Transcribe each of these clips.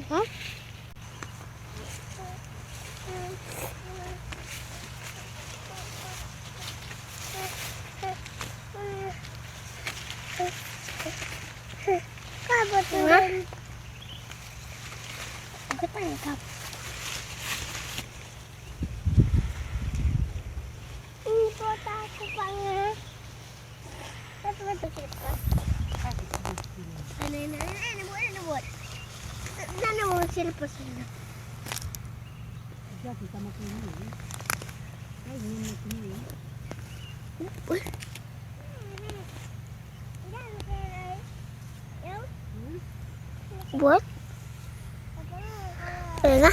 Hah? Kebetulan aku tangkap. Ini foto aku banget. Betul kita. Ini buat. Nana mau silpas ini. Jadi sama ini. Ini ini. Buat Bella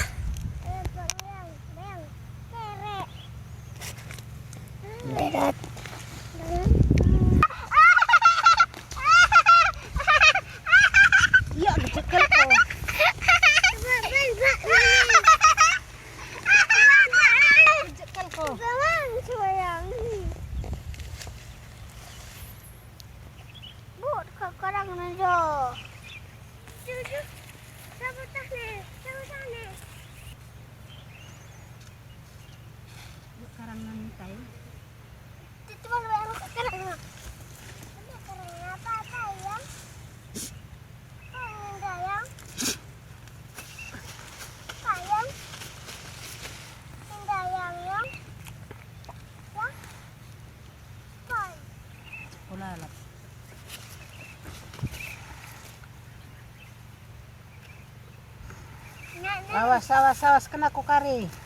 berat Iya, dicekel kok. Dicekel kok. Buat sekarang aja. Karangan tayo. Cuma lu yang sekarang. Apa ya? Sayang. Sayang. Sayang ya. Ya. Bye. Kulalap. Awas, awas, awas, kena ku kari.